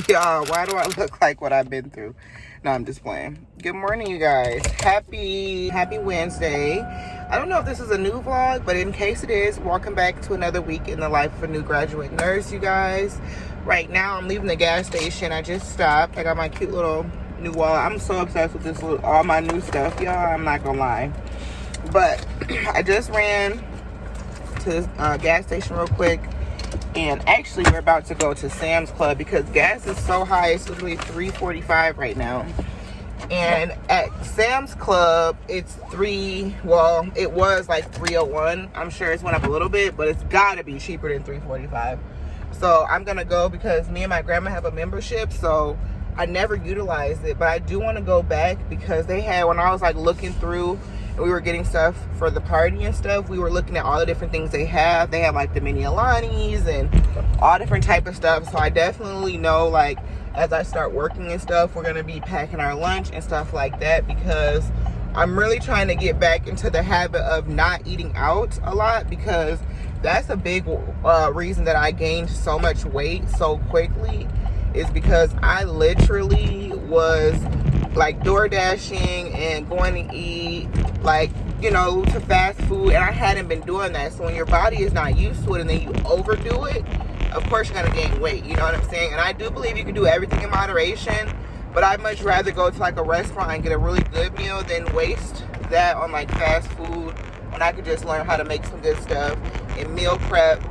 Y'all, why do I look like what I've been through? No, I'm just playing. Good morning, you guys. Happy Wednesday. I don't know if this is a new vlog, but in case it is, welcome back to another week in the life of a new graduate nurse, you guys. Right now, I'm leaving the gas station. I just stopped. I got my cute little new wallet. I'm so obsessed with this, all my new stuff, y'all. I'm not gonna lie. But I just ran to this gas station real quick. And actually, we're about to go to Sam's Club because gas is so high. It's literally $3.45 right now. And at Sam's Club, it's it was like $3.01. I'm sure it's went up a little bit, but it's gotta be cheaper than $3.45. So I'm gonna go because me and my grandma have a membership, so I never utilized it, but I do want to go back because they had, when I was like looking through and we were getting stuff for the party and stuff, we were looking at all the different things they have. They have like the mini Alanis and all different type of stuff. So I definitely know, like, as I start working and stuff, we're gonna be packing our lunch and stuff like that, because I'm really trying to get back into the habit of not eating out a lot, because that's a big reason that I gained so much weight so quickly, is because I literally was like door dashing and going to eat, like, you know, to fast food, and I hadn't been doing that. So when your body is not used to it and then you overdo it, of course you're gonna gain weight, you know what I'm saying? And I do believe you can do everything in moderation, but I'd much rather go to like a restaurant and get a really good meal than waste that on like fast food when I could just learn how to make some good stuff and meal prep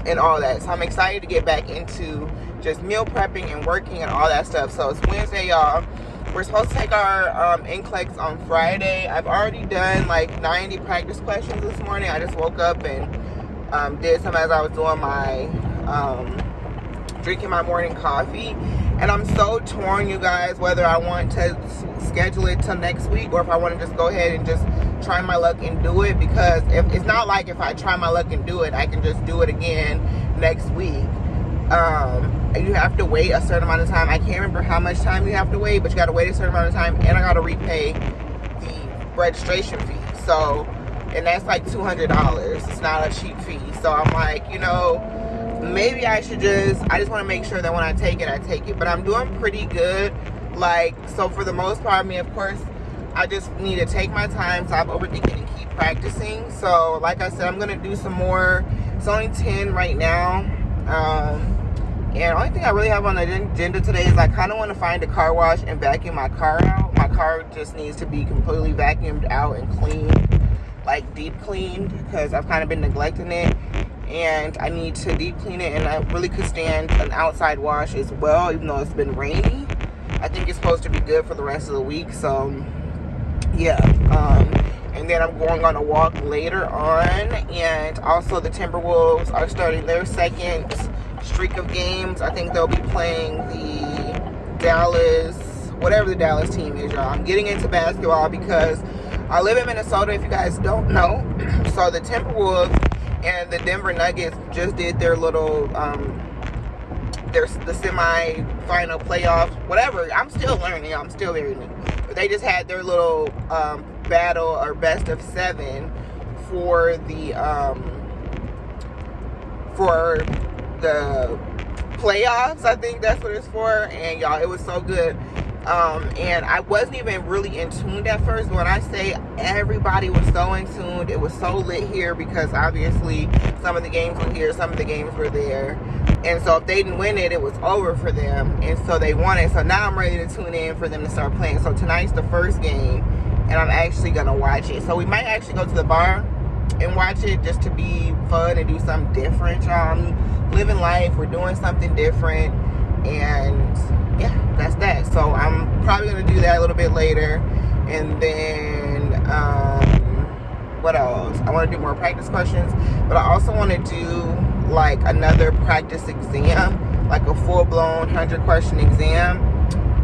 and all that. So I'm excited to get back into just meal prepping and working and all that stuff. So it's Wednesday, y'all. We're supposed to take our Nclex on Friday. I've already done like 90 practice questions this morning. I just woke up and did some as I was doing my drinking my morning coffee, and I'm so torn, you guys, whether I want to schedule it till next week or if I want to just go ahead and just try my luck and do it, because it's not like if I try my luck and do it, I can just do it again next week. You have to wait a certain amount of time. I can't remember how much time you have to wait, but you got to wait a certain amount of time, and I got to repay the registration fee. So, and that's like $200. It's not a cheap fee. So I'm like, you know, maybe I just want to make sure that when I take it. But I'm doing pretty good. Like, so for the most part, I mean, of course, I just need to take my time, stop overthinking, and keep practicing. So, like I said, I'm going to do some more. It's only 10 right now. And the only thing I really have on the agenda today is I kind of want to find a car wash and vacuum my car out. My car just needs to be completely vacuumed out and cleaned, like deep cleaned, because I've kind of been neglecting it. And I need to deep clean it, and I really could stand an outside wash as well, even though it's been rainy. I think it's supposed to be good for the rest of the week, so yeah. And then I'm going on a walk later on, and also the Timberwolves are starting their second streak of games. I think they'll be playing the Dallas, whatever the Dallas team is, y'all. I'm getting into basketball because I live in Minnesota, if you guys don't know. So the Timberwolves and the Denver Nuggets just did their little the semi-final playoff, whatever. I'm still learning, I'm still very new. But they just had their little battle or best of 7 for the playoffs. I think that's what it's for. And y'all, it was so good. And I wasn't even really in tune at first. When I say everybody was so in tune, it was so lit here because obviously some of the games were here, some of the games were there. And so if they didn't win it, it was over for them. And so they won it. So now I'm ready to tune in for them to start playing. So tonight's the first game, and I'm actually going to watch it. So we might actually go to the bar and watch it just to be fun and do something different, y'all. I'm living life. We're doing something different. And yeah, that's that. So I'm probably going to do that a little bit later. And then, what else? I want to do more practice questions. But I also want to do like another practice exam, like a full-blown 100-question exam,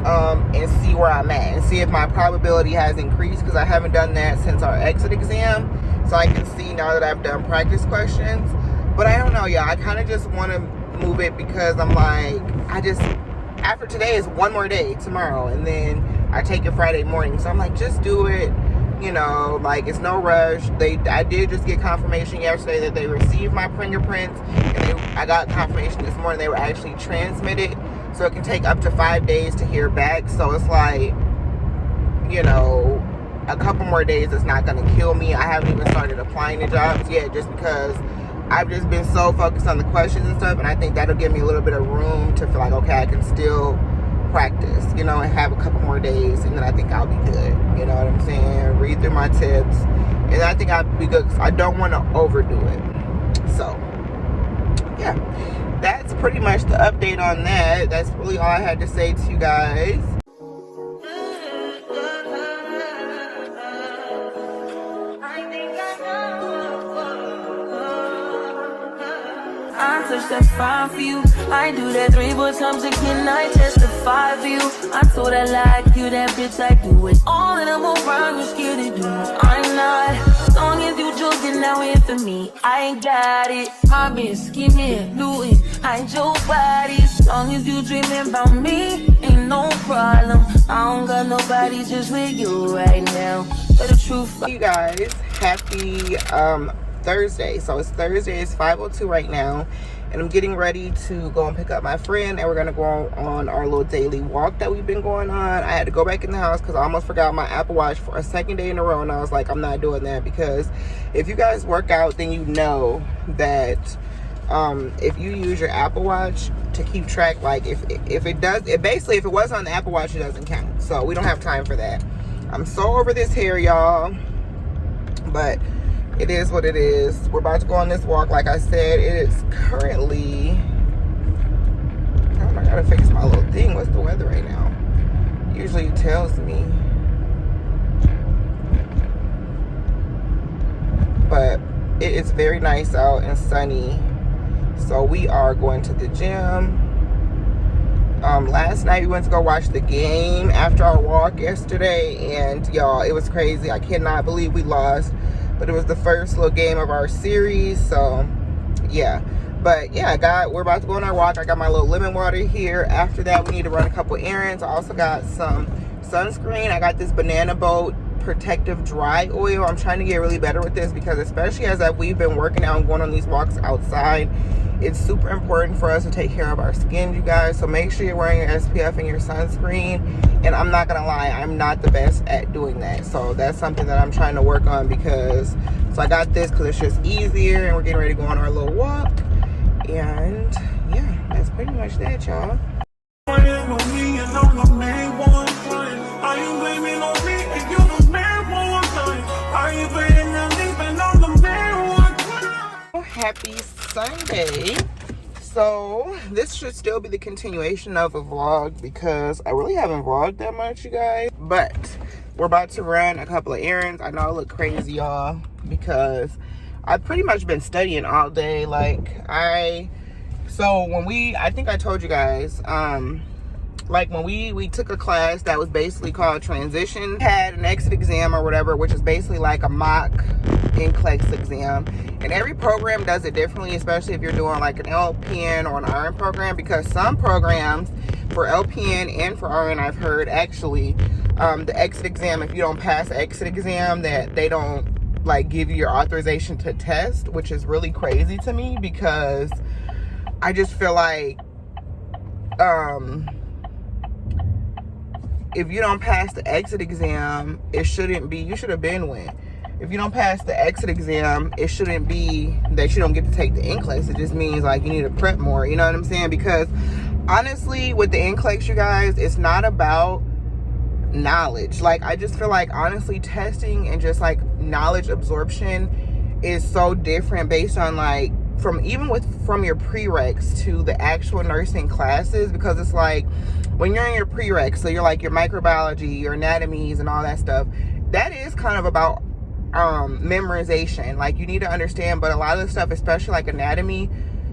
and see where I'm at. And see if my probability has increased, because I haven't done that since our exit exam. So I can see now that I've done practice questions. But I don't know, y'all. I kind of just want to move it because I'm like, after today is one more day, tomorrow, and then I take it Friday morning. So I'm like, just do it, you know, like, it's no rush. I did just get confirmation yesterday that they received my fingerprints, and I got confirmation this morning they were actually transmitted, so it can take up to 5 days to hear back. So it's like, you know, a couple more days is not going to kill me. I haven't even started applying to jobs yet, just because I've just been so focused on the questions and stuff, and I think that'll give me a little bit of room to feel like, okay, I can still practice, you know, and have a couple more days, and then I think I'll be good. You know what I'm saying? Read through my tips, and I think I'll be good, because I don't want to overdo it. So yeah, that's pretty much the update on that. That's really all I had to say to you guys. I touch that fine for you. I do that 3 more times again. I testify for you. I told her like you, that bitch. I do it all, and I'm around. You're scared to do. I'm not. As long as you joking now in for me, I ain't got it. My bitch scheming, looting. I ain't your body. As long as you dreaming about me, ain't no problem. I don't got nobody just with you right now. But the truth, you guys, happy Thursday. So it's Thursday, it's 5:02 right now, and I'm getting ready to go and pick up my friend, and we're gonna go on our little daily walk that we've been going on. I had to go back in the house because I almost forgot my Apple Watch for a second day in a row, and I was like, I'm not doing that, because if you guys work out, then you know that if you use your Apple Watch to keep track, like if it does, it basically, if it wasn't on the Apple Watch, it doesn't count. So we don't have time for that. I'm so over this hair, y'all, but it is what it is. We're about to go on this walk. Like I said, it is currently, I gotta fix my little thing. What's the weather right now? Usually it tells me, but it is very nice out and sunny. So we are going to the gym. Last night we went to go watch the game after our walk yesterday, and y'all, it was crazy. I cannot believe we lost. But it was the first little game of our series, so yeah. But yeah, we're about to go on our walk. I got my little lemon water here. After that, we need to run a couple errands. I also got some sunscreen. I got this Banana Boat Protective Dry Oil. I'm trying to get really better with this, because especially as we've been working out and going on these walks outside, it's super important for us to take care of our skin, you guys. So make sure you're wearing your SPF and your sunscreen. And I'm not gonna lie, I'm not the best at doing that. So that's something that I'm trying to work on, because, so I got this because it's just easier, and we're getting ready to go on our little walk. And yeah, that's pretty much that, y'all. Happy Sunday. So this should still be the continuation of a vlog, because I really haven't vlogged that much, you guys. But we're about to run a couple of errands. I know I look crazy, y'all, because I've pretty much been studying all day. I think I told you guys, like when we took a class that was basically called transition, had an exit exam or whatever, which is basically like a mock Nclex exam, and every program does it differently, especially if you're doing like an LPN or an RN program, because some programs for LPN and for RN, I've heard actually the exit exam, if you don't pass the exit exam, that they don't like give you your authorization to test, which is really crazy to me, because I just feel like if you don't pass the exit exam, it shouldn't be, you should have been went. If you don't pass the exit exam, it shouldn't be that you don't get to take the Nclex. It just means like you need to prep more, you know what I'm saying? Because honestly, with the Nclex, you guys, it's not about knowledge. Like, I just feel like honestly testing and just like knowledge absorption is so different based on like from your prereqs to the actual nursing classes, because it's like when you're in your prereqs, so you're like your microbiology, your anatomies and all that stuff, that is kind of about memorization. Like, you need to understand, but a lot of the stuff, especially like anatomy,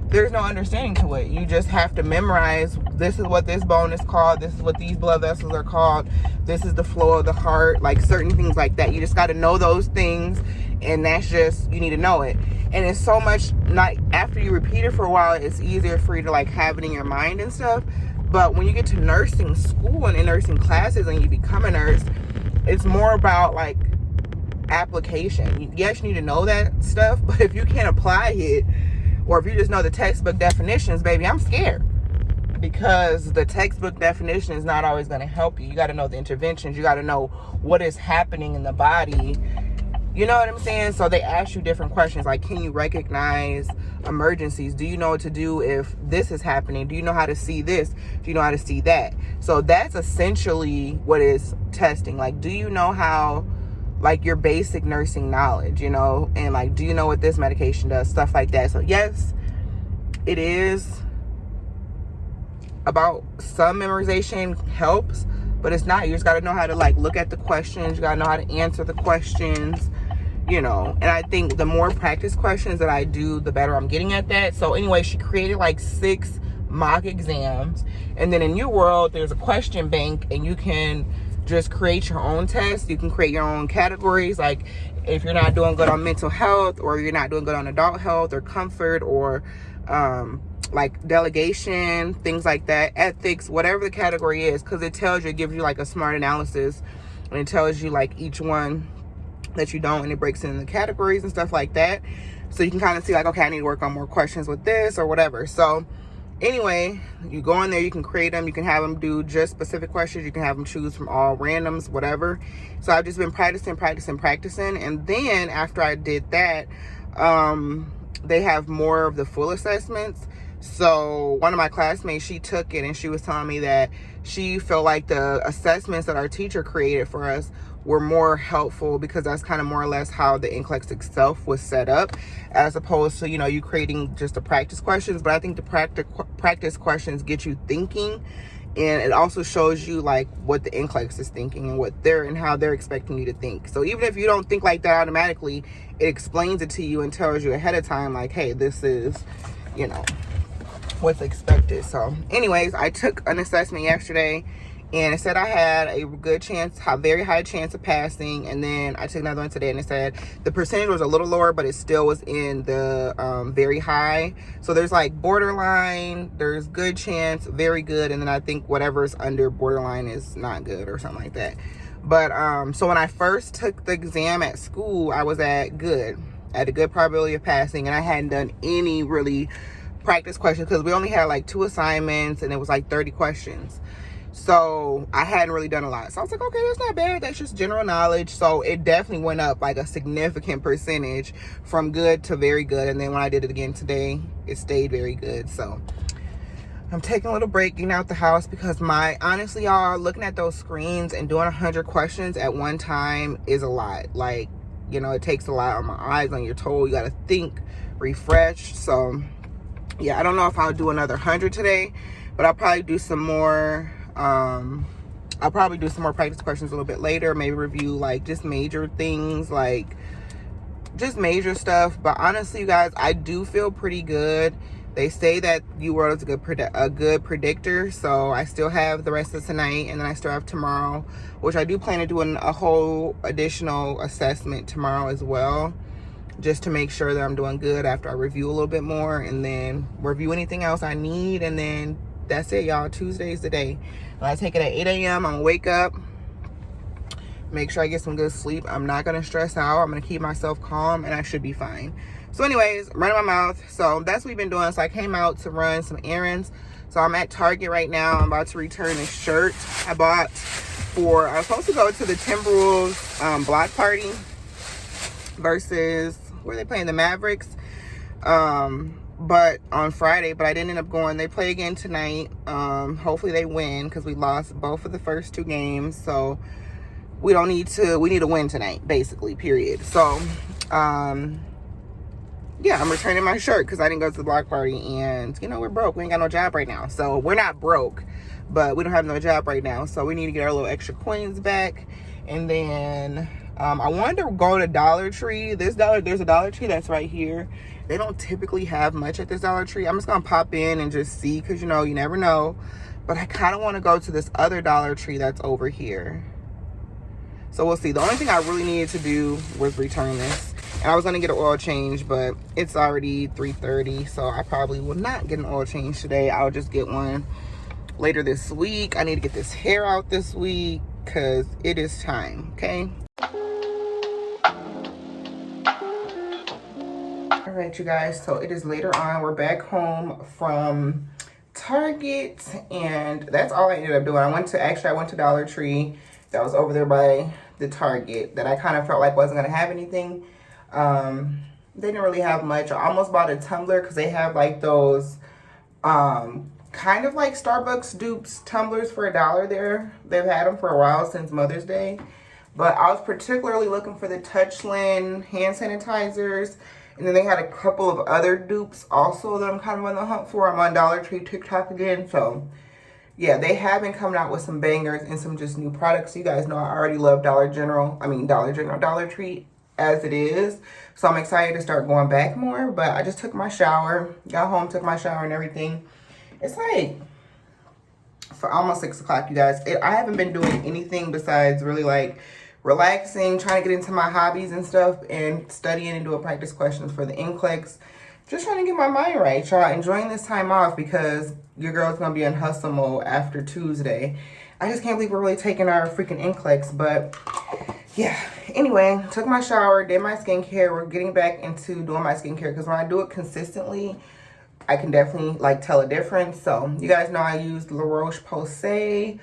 there's no understanding to it. You just have to memorize, this is what this bone is called, this is what these blood vessels are called, this is the flow of the heart, like certain things like that. You just got to know those things, and that's just, you need to know it. And it's so much, not after you repeat it for a while, it's easier for you to like have it in your mind and stuff. But when you get to nursing school and in nursing classes and you become a nurse, it's more about like application. Yes, you need to know that stuff, but if you can't apply it, or if you just know the textbook definitions, baby, I'm scared. Because the textbook definition is not always going to help you. You got to know the interventions. You got to know what is happening in the body. You know what I'm saying? So they ask you different questions like, can you recognize emergencies? Do you know what to do if this is happening? Do you know how to see this? Do you know how to see that? So that's essentially what is testing. Like, do you know how, like, your basic nursing knowledge, you know? And, like, do you know what this medication does? Stuff like that. So, yes, it is about some memorization helps, but it's not. You just got to know how to, like, look at the questions. You got to know how to answer the questions, you know. And I think the more practice questions that I do, the better I'm getting at that. So anyway, she created like 6 mock exams, and then in your world there's a question bank, and you can just create your own test. You can create your own categories, like if you're not doing good on mental health, or you're not doing good on adult health or comfort, or like delegation, things like that, ethics, whatever the category is, because it tells you, it gives you like a smart analysis, and it tells you like each one that you don't, and it breaks it into categories and stuff like that. So you can kind of see like, okay, I need to work on more questions with this or whatever. So anyway, you go in there, you can create them, you can have them do just specific questions, you can have them choose from all randoms, whatever. So I've just been practicing, and then after I did that, they have more of the full assessments. So one of my classmates, she took it, and she was telling me that she felt like the assessments that our teacher created for us were more helpful, because that's kind of more or less how the Nclex itself was set up, as opposed to, you know, you creating just the practice questions. But I think the practice questions get you thinking, and it also shows you like what the Nclex is thinking, and what they're, and how they're expecting you to think. So even if you don't think like that automatically, it explains it to you and tells you ahead of time, like, hey, this is, you know, what's expected. So anyways, I took an assessment yesterday, and it said I had a good chance, a very high chance of passing. And then I took another one today, and it said the percentage was a little lower, but it still was in the very high. So there's like borderline, there's good chance, very good, and then I think whatever's under borderline is not good or something like that. But so when I first took the exam at school, I was at good. I had a good probability of passing, and I hadn't done any really practice questions, because we only had like 2 assignments, and it was like 30 questions. So I hadn't really done a lot. So I was like, okay, that's not bad. That's just general knowledge. So it definitely went up like a significant percentage from good to very good. And then when I did it again today, it stayed very good. So I'm taking a little break, getting out the house, because honestly, y'all, looking at those screens and doing 100 questions at one time is a lot. Like, you know, it takes a lot on my eyes, on your toe. You got to think, refresh. So yeah, I don't know if I'll do another 100 today, but I'll probably do some more. I'll probably do some more practice questions a little bit later. Maybe review like just major things, like just major stuff. But honestly, you guys, I do feel pretty good. They say that UWorld is a good predictor. So I still have the rest of tonight, and then I still have tomorrow, which I do plan to do a whole additional assessment tomorrow as well, just to make sure that I'm doing good after I review a little bit more, and then review anything else I need. And then that's it, y'all. Tuesday's the day. When I take it at 8 a.m., I'm gonna wake up, make sure I get some good sleep. I'm not gonna stress out. I'm gonna keep myself calm, and I should be fine. So anyways, running my mouth. So that's what we've been doing. So I came out to run some errands. So I'm at Target right now. I'm about to return this shirt I bought I was supposed to go to the Timberwolves block party versus, where they playing, the Mavericks, but on Friday, but I didn't end up going. They play again tonight. Hopefully they win, because we lost both of the first 2 games. So we need to win tonight, basically, period. So yeah, I'm returning my shirt because I didn't go to the block party, and you know, we're broke. We ain't got no job right now. So we're not broke, but we don't have no job right now. So we need to get our little extra coins back. And then I wanted to go to Dollar Tree. There's a Dollar Tree that's right here. They don't typically have much at this Dollar Tree. I'm just gonna pop in and just see, because you know, you never know. But I kind of want to go to this other Dollar Tree that's over here. So we'll see. The only thing I really needed to do was return this. And I was gonna get an oil change, but it's already 3:30, so I probably will not get an oil change today. I'll just get one later this week. I need to get this hair out this week, because it is time, okay? All right, you guys, so it is later on. We're back home from Target, and that's all I ended up doing. I went to Dollar Tree that was over there by the Target that I kind of felt like wasn't going to have anything. They didn't really have much. I almost bought a tumbler because they have like those kind of like Starbucks dupes tumblers for $1 there. They've had them for a while, since Mother's Day. But I was particularly looking for the Touchland hand sanitizers. And then they had a couple of other dupes also that I'm kind of on the hunt for. I'm on Dollar Tree TikTok again. So, yeah, they have been coming out with some bangers and some just new products. You guys know I already love Dollar Tree as it is. So I'm excited to start going back more. But I just took my shower, got home, took my shower and everything. It's like for almost 6 o'clock, you guys. I haven't been doing anything besides really like relaxing, trying to get into my hobbies and stuff, and studying and doing practice questions for the Nclex. Just trying to get my mind right, y'all. Enjoying this time off because your girl's gonna be in hustle mode after Tuesday. I just can't believe we're really taking our freaking Nclex, but yeah. Anyway, took my shower, did my skincare. We're getting back into doing my skincare because when I do it consistently, I can definitely like tell a difference. So you guys know I used La Roche-Posay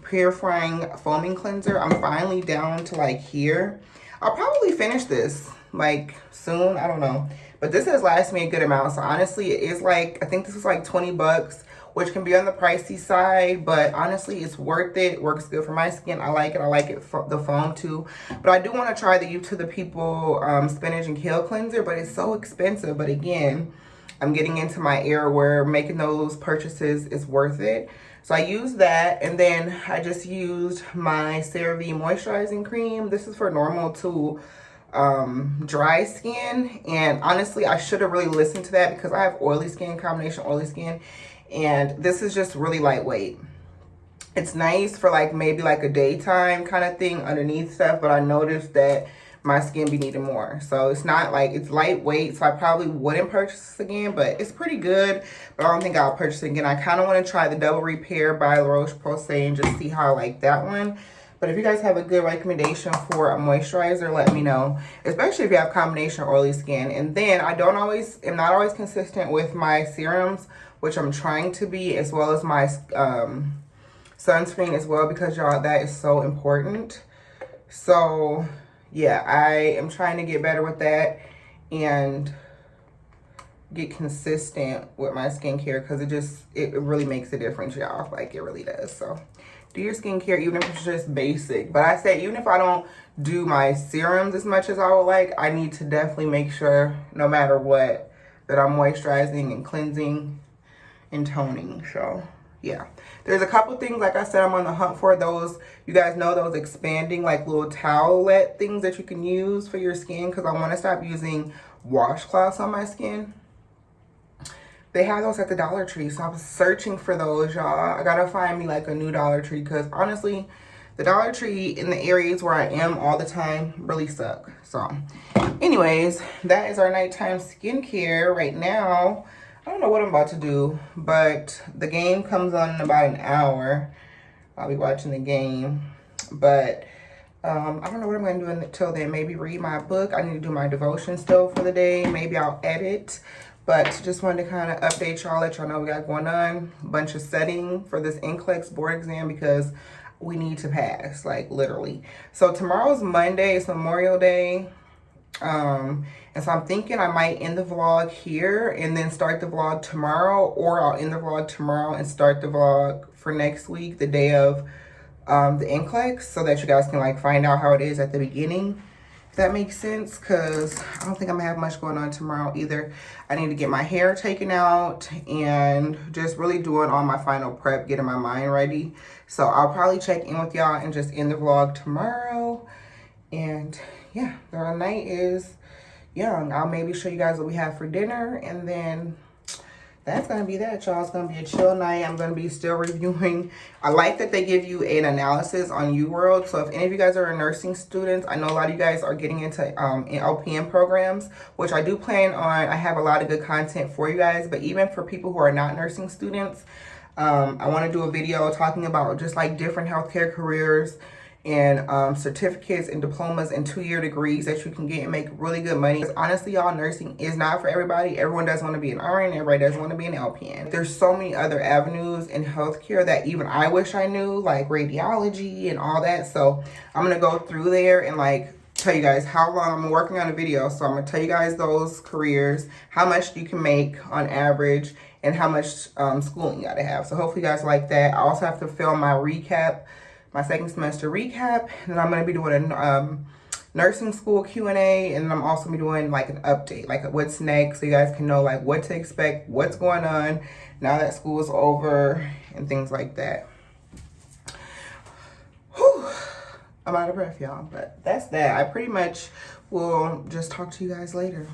purifying foaming cleanser. I'm finally down to like here. I'll probably finish this like soon, I don't know, but this has lasted me a good amount. So honestly, it is like, I think this was like 20 bucks, which can be on the pricey side, but honestly it's worth it. It works good for my skin. I like it for the foam too. But I do want to try the You to the People spinach and kale cleanser, but it's so expensive. But again, I'm getting into my era where making those purchases is worth it. So I used that, and then I just used my CeraVe moisturizing cream. This is for normal to dry skin, and honestly, I should have really listened to that because I have oily skin, combination oily skin, and this is just really lightweight. It's nice for like maybe like a daytime kind of thing underneath stuff, but I noticed that my skin be needing more. So it's not like, it's lightweight, so I probably wouldn't purchase this again, but it's pretty good. But I don't think I'll purchase it again. I kind of want to try the Double Repair by La Roche-Posay and just see how I like that one. But if you guys have a good recommendation for a moisturizer, let me know, especially if you have combination oily skin. And then I am not always consistent with my serums, which I'm trying to be, as well as my sunscreen as well, because y'all, that is so important. So yeah, I am trying to get better with that and get consistent with my skincare because it really makes a difference, y'all. Like, it really does. So do your skincare, even if it's just basic. But I said, even if I don't do my serums as much as I would like, I need to definitely make sure, no matter what, that I'm moisturizing and cleansing and toning. So yeah, there's a couple things, like I said, I'm on the hunt for those. You guys know those expanding like little towelette things that you can use for your skin, because I want to stop using washcloths on my skin. They have those at the Dollar Tree, so I was searching for those, y'all. I gotta find me like a new Dollar Tree, because honestly, the Dollar Tree in the areas where I am all the time really suck. So anyways, that is our nighttime skincare right now. I don't know what I'm about to do, but the game comes on in about an hour. I'll be watching the game, but I don't know what I'm going to do until then. Maybe read my book. I need to do my devotion still for the day. Maybe I'll edit, but just wanted to kind of update y'all, let y'all know we got going on. A bunch of studying for this Nclex board exam because we need to pass, like literally. So tomorrow's Monday, it's Memorial Day. And so I'm thinking I might end the vlog here and then start the vlog tomorrow, or I'll end the vlog tomorrow and start the vlog for next week, the day of the Nclex, so that you guys can like find out how it is at the beginning, if that makes sense, because I don't think I'm gonna have much going on tomorrow either. I need to get my hair taken out and just really doing all my final prep, getting my mind ready. So I'll probably check in with y'all and just end the vlog tomorrow. And yeah, the night is young. I'll maybe show you guys what we have for dinner, and then that's gonna be that, y'all. It's gonna be a chill night. I'm gonna be still reviewing. I like that they give you an analysis on UWorld. So if any of you guys are nursing students, I know a lot of you guys are getting into LPN programs, which I do plan on. I have a lot of good content for you guys, but even for people who are not nursing students, I want to do a video talking about just like different healthcare careers and certificates and diplomas and 2-year degrees that you can get and make really good money. Honestly, y'all, nursing is not for everybody. Everyone doesn't want to be an RN. Everybody doesn't want to be an LPN. There's so many other avenues in healthcare that even I wish I knew, like radiology and all that. So I'm going to go through there and like tell you guys how long I'm working on a video. So I'm going to tell you guys those careers, how much you can make on average, and how much schooling you got to have. So hopefully you guys like that. I also have to film my recap, my second semester recap, and I'm going to be doing a nursing school Q&A, and I'm also be doing like an update, like what's next, so you guys can know like what to expect, what's going on now that school is over, and things like that. Whew. I'm out of breath, y'all, but that's that. I pretty much will just talk to you guys later.